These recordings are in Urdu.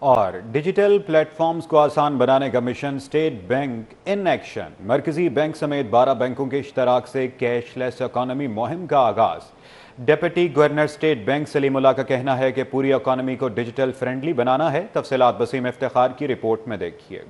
اور ڈیجیٹل پلیٹ فارمز کو آسان بنانے کا mission state bank in action. مرکزی بینک سمیت 12 بینکوں کے اشتراک سے کیش لیس اکانومی مہم کا آغاز۔ ڈپٹی گورنر اسٹیٹ بینک سلیم اللہ کا کہنا ہے کہ پوری اکانومی کو ڈیجیٹل فرینڈلی بنانا ہے۔ تفصیلات وسیم افتخار کی رپورٹ میں دیکھیے۔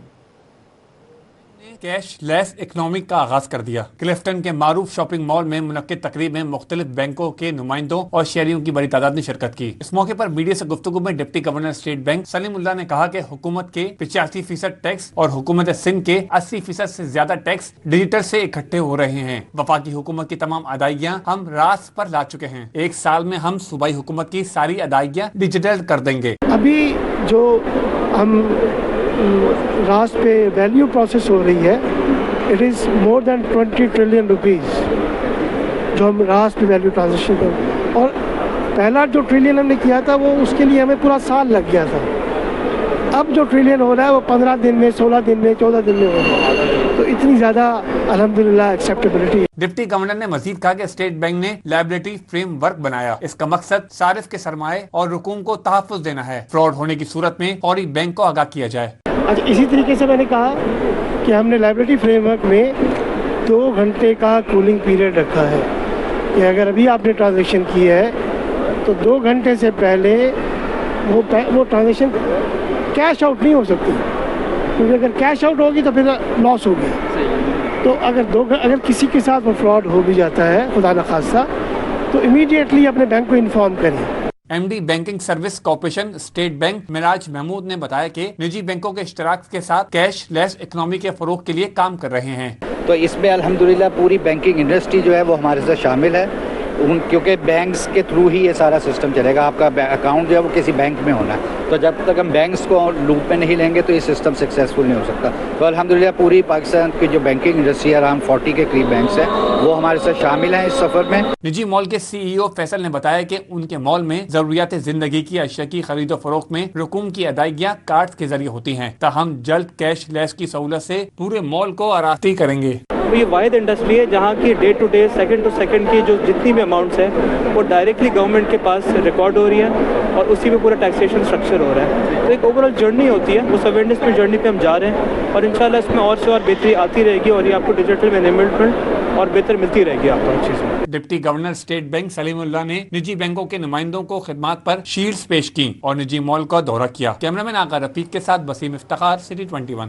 کیش لیس اکنامک کا آغاز کر دیا۔ کلفٹن کے معروف شاپنگ مال میں منعقد تقریب میں مختلف بینکوں کے نمائندوں اور شہریوں کی بڑی تعداد نے شرکت کی۔ اس موقع پر میڈیا سے گفتگو میں ڈپٹی گورنر اسٹیٹ بینک سلیم اللہ نے کہا کہ حکومت کے 85% ٹیکس اور حکومت سندھ کے 80% سے زیادہ ٹیکس ڈیجیٹل سے اکٹھے ہو رہے ہیں۔ وفاقی حکومت کی تمام ادائیگیاں ہم راست پر لا چکے ہیں۔ ایک سال میں ہم صوبائی حکومت کی ساری ادائیگیاں ڈیجیٹل کر دیں گے۔ ابھی جو ہم راست پہ ویلیو پروسیس ہو رہی ہے، it is more than 20 trillion rupees جو ہم راست پہ ویلیو ٹرانزیکشن کر، اور پہلا جو ٹریلین ہم نے کیا تھا وہ اس کے لیے ہمیں پورا سال لگ گیا تھا۔ اب جو ٹریلین ہو رہا ہے وہ 15 دن میں، 16 دن میں، 14 دن میں ہو رہا ہے، تو اتنی زیادہ الحمدللہ ایکسیپٹیبلٹی ہے۔ ڈپٹی گورنر نے مزید کہا کہ اسٹیٹ بینک نے لائبلٹی فریم ورک بنایا۔ اس کا مقصد صارف کے سرمائے اور رقوم کو تحفظ دینا ہے۔ فراڈ ہونے کی صورت میں فوری بینک کو آگاہ کیا جائے۔ اچھا، اسی طریقے سے میں نے کہا کہ ہم نے لائبلٹی فریم ورک میں 2 گھنٹے کا کولنگ پیریڈ رکھا ہے کہ اگر ابھی آپ نے ٹرانزیکشن کی ہے تو 2 گھنٹے سے پہلے وہ ٹرانزیکشن کیش آؤٹ نہیں ہو سکتی، کیونکہ اگر کیش آؤٹ ہوگی تو پھر لاس ہوگی۔ تو اگر کسی کے ساتھ وہ فراڈ ہو بھی جاتا ہے خدا نخواستہ، تو امیڈیٹلی اپنے بینک کو انفارم کریں۔ M D banking service corporation state bank Meraj Mahmood نے بتایا کہ نجی بینکوں کے اشتراک کے ساتھ کیش لیس اکنامی کے فروغ کے لیے کام کر رہے ہیں۔ تو اس میں الحمدللہ پوری بینکنگ انڈسٹری جو ہے وہ ہمارے ساتھ شامل ہے، کیونکہ بینکس کے تھرو ہی یہ سارا سسٹم چلے گا۔ آپ کا اکاؤنٹ جو ہے وہ کسی بینک میں ہونا ہے، تو جب تک ہم بینکس کو لوپ میں نہیں لیں گے تو یہ سسٹم سکسیزفل نہیں ہو سکتا۔ تو الحمدللہ پوری پاکستان کی جو بینکنگ انڈسٹری ہے، اراؤنڈ 40 کے قریب بینکس ہیں، وہ ہمارے ساتھ شامل ہیں اس سفر میں۔ نجی مال کے سی ای او فیصل نے بتایا کہ ان کے مال میں ضروریات زندگی کی اشیاء کی خرید و فروخت میں رقوم کی ادائیگیاں کارڈ کے ذریعے ہوتی ہیں، تاہم جلد کیش لیس کی سہولت سے پورے مال کو آراستہ کریں گے۔ یہ واحد انڈسٹری ہے جہاں کی day to day, second to second کی جو جتنی بھی اماؤنٹس ہیں وہ ڈائریکٹلی گورنمنٹ کے پاس ریکارڈ ہو رہی ہے اور اسی پہ پورا ٹیکسیشن اسٹرکچر ہو رہا ہے۔ تو ایک اوور آل جرنی ہوتی ہے، اس اویئرنیس پہ جرنی پہ ہم جا رہے ہیں، اور انشاءاللہ اس میں اور سے اور بہتری آتی رہے گی، اور یہ آپ کو ڈیجیٹل مینجمنٹ اور بہتر ملتی رہے گی آپ کو ہر چیز میں۔ ڈپٹی گورنر اسٹیٹ بینک سلیم اللہ نے نجی بینکوں کے نمائندوں کو خدمات پر شیلڈز پیش کی اور نجی مال کا دورہ کیا۔ کیمرہ مین آقا رفیق کے ساتھ وسیم افتخار، سٹی 21۔